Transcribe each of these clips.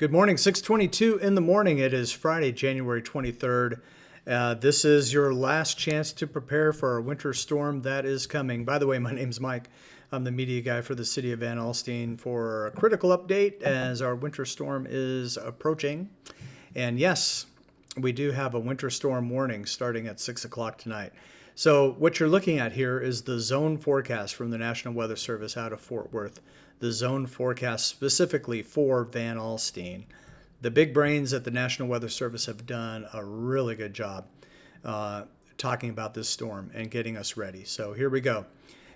Good morning, 6:22 in the morning. It is Friday, January 23rd. This is your last chance to prepare for a winter storm that is coming. By the way, my name's Mike. I'm the media guy for the city of Van Alstyne for a critical update as our winter storm is approaching. And yes, we do have a winter storm warning starting at 6 o'clock tonight. So what you're looking at here is the zone forecast from the National Weather Service out of Fort Worth. The zone forecast specifically for Van Alstyne. The big brains at the National Weather Service have done a really good job talking about this storm and getting us ready. So here we go.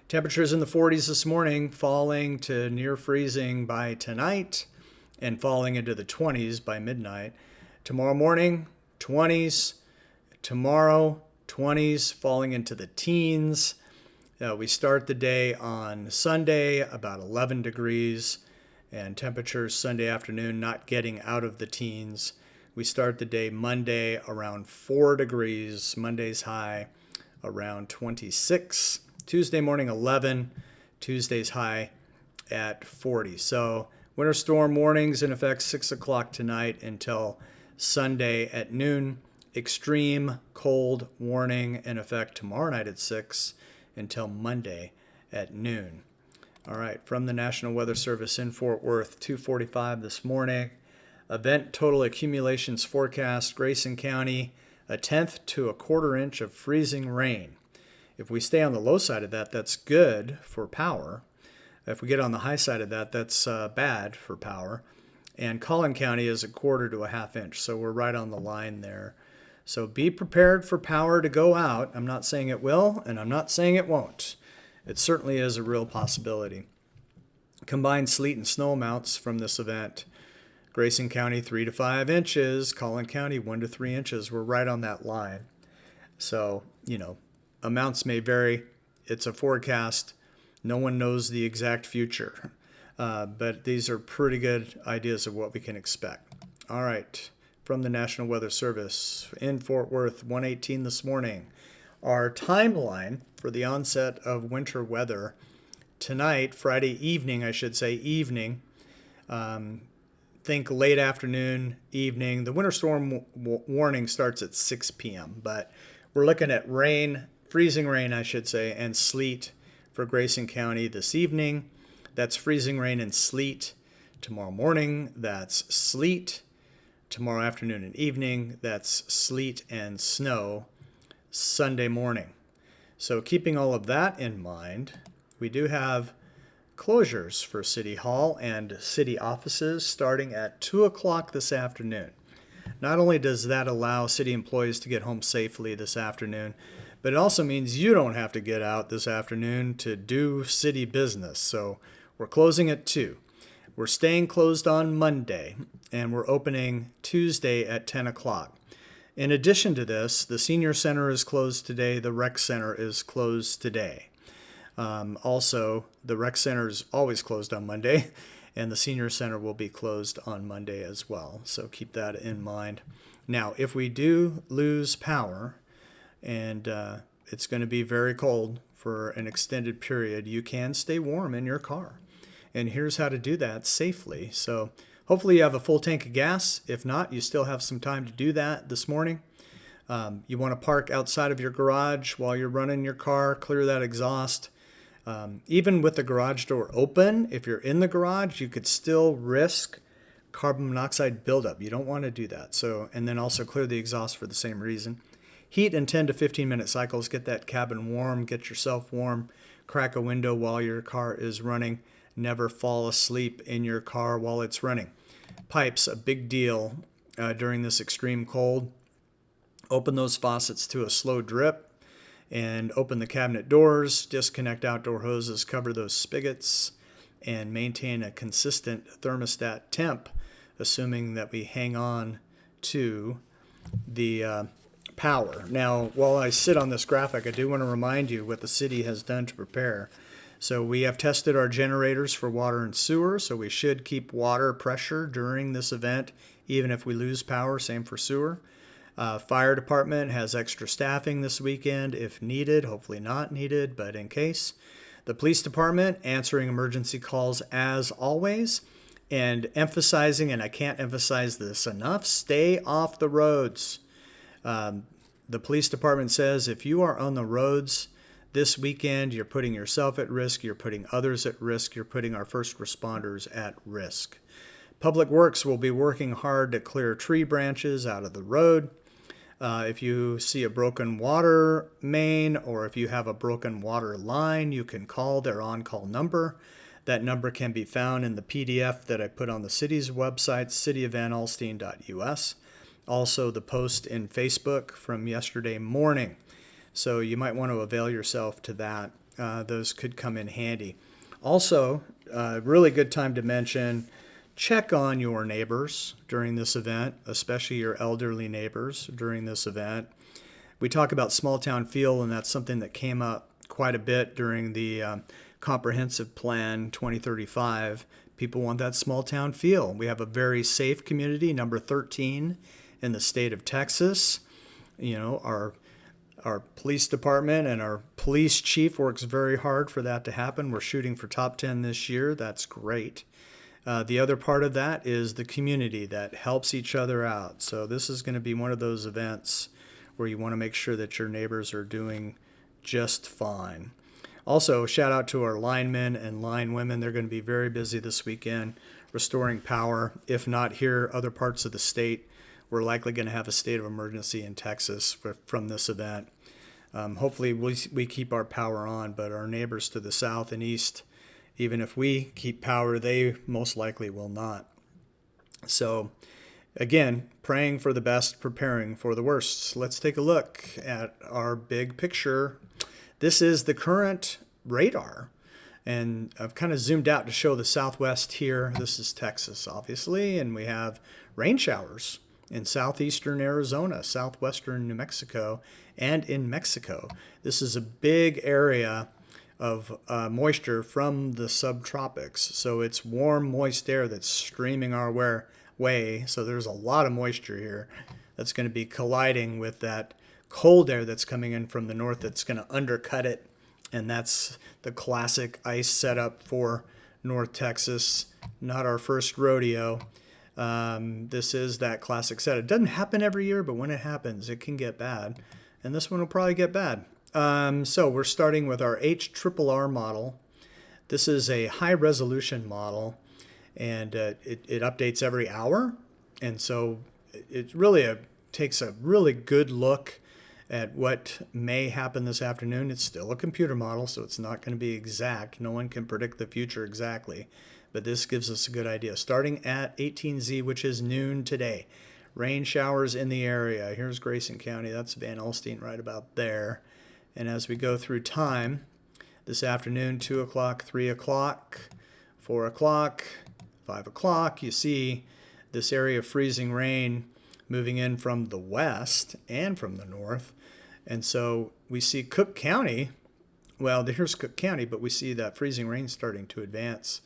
Temperatures in the 40s this morning, falling to near freezing by tonight and falling into the 20s by midnight. Tomorrow morning, 20s. Tomorrow, 20s, falling into the teens. We start the day on Sunday about 11 degrees and temperatures Sunday afternoon not getting out of the teens. We start the day Monday around 4 degrees, Monday's high around 26. Tuesday morning 11, Tuesday's high at 40. So winter storm warnings in effect 6 o'clock tonight until Sunday at noon. Extreme cold warning in effect tomorrow night at 6 until Monday at noon. All right, from the National Weather Service in Fort Worth, 2:45 this morning. Event total accumulations forecast, Grayson County, 1/10 to 1/4 inch of freezing rain. If we stay on the low side of that, that's good for power. If we get on the high side of that, that's bad for power. And Collin County is 1/4 to 1/2 inch, so we're right on the line there. So be prepared for power to go out. I'm not saying it will, and I'm not saying it won't. It certainly is a real possibility. Combined sleet and snow amounts from this event. Grayson County, 3 to 5 inches. Collin County, 1 to 3 inches. We're right on that line. So, amounts may vary. It's a forecast. No one knows the exact future. But these are pretty good ideas of what we can expect. All right. From the National Weather Service in Fort Worth, 1:18 this morning. Our timeline for the onset of winter weather tonight, Friday evening, I should say, evening. Think late afternoon, evening. The winter storm warning starts at 6 p.m., but we're looking at rain, freezing rain, I should say, and sleet for Grayson County this evening. That's freezing rain and sleet. Tomorrow morning, that's sleet. Tomorrow afternoon and evening, that's sleet and snow Sunday morning. So keeping all of that in mind, we do have closures for City Hall and city offices starting at 2 o'clock this afternoon. Not only does that allow city employees to get home safely this afternoon, but it also means you don't have to get out this afternoon to do city business. So we're closing at 2. We're staying closed on Monday, and we're opening Tuesday at 10 o'clock. In addition to this, the Senior Center is closed today. The Rec Center is closed today. Also, the Rec Center is always closed on Monday, and the Senior Center will be closed on Monday as well. So keep that in mind. Now, if we do lose power, and it's going to be very cold for an extended period, you can stay warm in your car. And here's how to do that safely. So hopefully you have a full tank of gas. If not, you still have some time to do that this morning. You want to park outside of your garage while you're running your car, clear that exhaust. Even with the garage door open, if you're in the garage, you could still risk carbon monoxide buildup. You don't want to do that. So, and then also clear the exhaust for the same reason. Heat in 10 to 15 minute cycles. Get that cabin warm, get yourself warm, crack a window while your car is running. Never fall asleep in your car while it's running. Pipes, a big deal during this extreme cold. Open those faucets to a slow drip and open the cabinet doors. Disconnect outdoor hoses, cover those spigots, and maintain a consistent thermostat temp, assuming that we hang on to the power. Now, while I sit on this graphic, I do want to remind you what the city has done to prepare. So we have tested our generators for water and sewer, so we should keep water pressure during this event, even if we lose power, same for sewer. Fire department has extra staffing this weekend if needed, hopefully not needed, but in case. The police department answering emergency calls as always. and emphasizing, and I can't emphasize this enough, stay off the roads. The police department says if you are on the roads this weekend, you're putting yourself at risk, you're putting others at risk, you're putting our first responders at risk. Public Works will be working hard to clear tree branches out of the road. If you see a broken water main or if you have a broken water line, you can call their on-call number. That number can be found in the PDF that I put on the city's website, cityofvanalstyne.us. Also, the post in Facebook from yesterday morning. So you might want to avail yourself to that. Those could come in handy. Also, really good time to mention, check on your neighbors during this event, especially your elderly neighbors during this event. We talk about small town feel, and that's something that came up quite a bit during the Comprehensive Plan 2035. People want that small town feel. We have a very safe community, number 13 in the state of Texas. You know, our police department and our police chief works very hard for that to happen. We're shooting for top 10 this year. That's great. The other part of that is the community that helps each other out. So this is going to be one of those events where you want to make sure that your neighbors are doing just fine. Also, shout out to our linemen and line women. They're going to be very busy this weekend restoring power. If not here, other parts of the state, we're likely going to have a state of emergency in Texas from this event. Hopefully we keep our power on, but our neighbors to the south and east, even if we keep power, they most likely will not. So again, praying for the best, preparing for the worst. Let's take a look at our big picture. This is the current radar, and I've kind of zoomed out to show the southwest here. This is Texas, obviously, and we have rain showers in southeastern Arizona, southwestern New Mexico, and in Mexico. This is a big area of moisture from the subtropics. So it's warm, moist air that's streaming our way. So there's a lot of moisture here that's going to be colliding with that cold air that's coming in from the north that's going to undercut it. And that's the classic ice setup for North Texas. Not our first rodeo. This is that classic set. It doesn't happen every year, but when it happens, it can get bad. And this one will probably get bad. So we're starting with our HRRR model. This is a high resolution model, and it updates every hour. And so it really takes a really good look at what may happen this afternoon. It's still a computer model, so it's not going to be exact. No one can predict the future exactly. But this gives us a good idea. Starting at 18Z, which is noon today. Rain showers in the area. Here's Grayson County. That's Van Alstyne right about there. And as we go through time, this afternoon, 2 o'clock, 3 o'clock, 4 o'clock, 5 o'clock, you see this area of freezing rain moving in from the west and from the north. And so we see Cook County. Well, here's Cook County, but we see that freezing rain starting to advance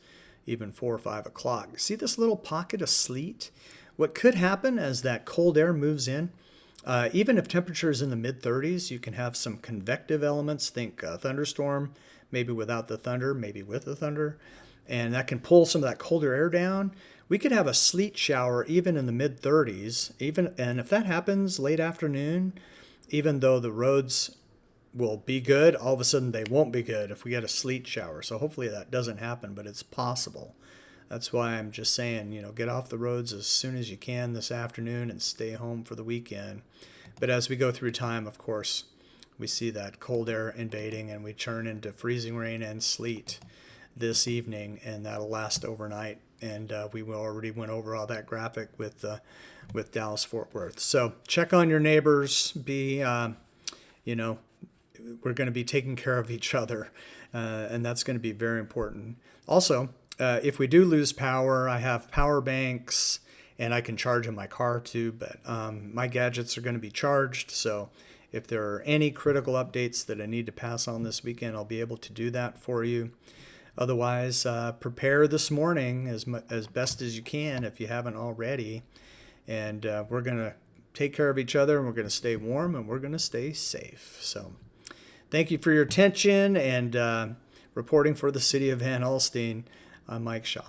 even 4 or 5 o'clock. See this little pocket of sleet? What could happen as that cold air moves in, even if temperature is in the mid-30s, you can have some convective elements. Think thunderstorm, maybe without the thunder, maybe with the thunder. And that can pull some of that colder air down. We could have a sleet shower even in the mid-30s. And if that happens late afternoon, even though the roads will be good, all of a sudden they won't be good if we get a sleet shower. So hopefully that doesn't happen, but it's possible. That's why I'm just saying, get off the roads as soon as you can this afternoon and stay home for the weekend. But as we go through time, of course, we see that cold air invading and we turn into freezing rain and sleet this evening, and that'll last overnight. And we already went over all that graphic with Dallas-Fort Worth. So check on your neighbors. We're going to be taking care of each other, and that's going to be very important. Also, if we do lose power, I have power banks, and I can charge in my car too, but my gadgets are going to be charged. So if there are any critical updates that I need to pass on this weekend, I'll be able to do that for you. Otherwise, prepare this morning as best as you can if you haven't already. And we're going to take care of each other, and we're going to stay warm, and we're going to stay safe. So thank you for your attention, and reporting for the City of Van Alstyne, I'm Mike Shaw.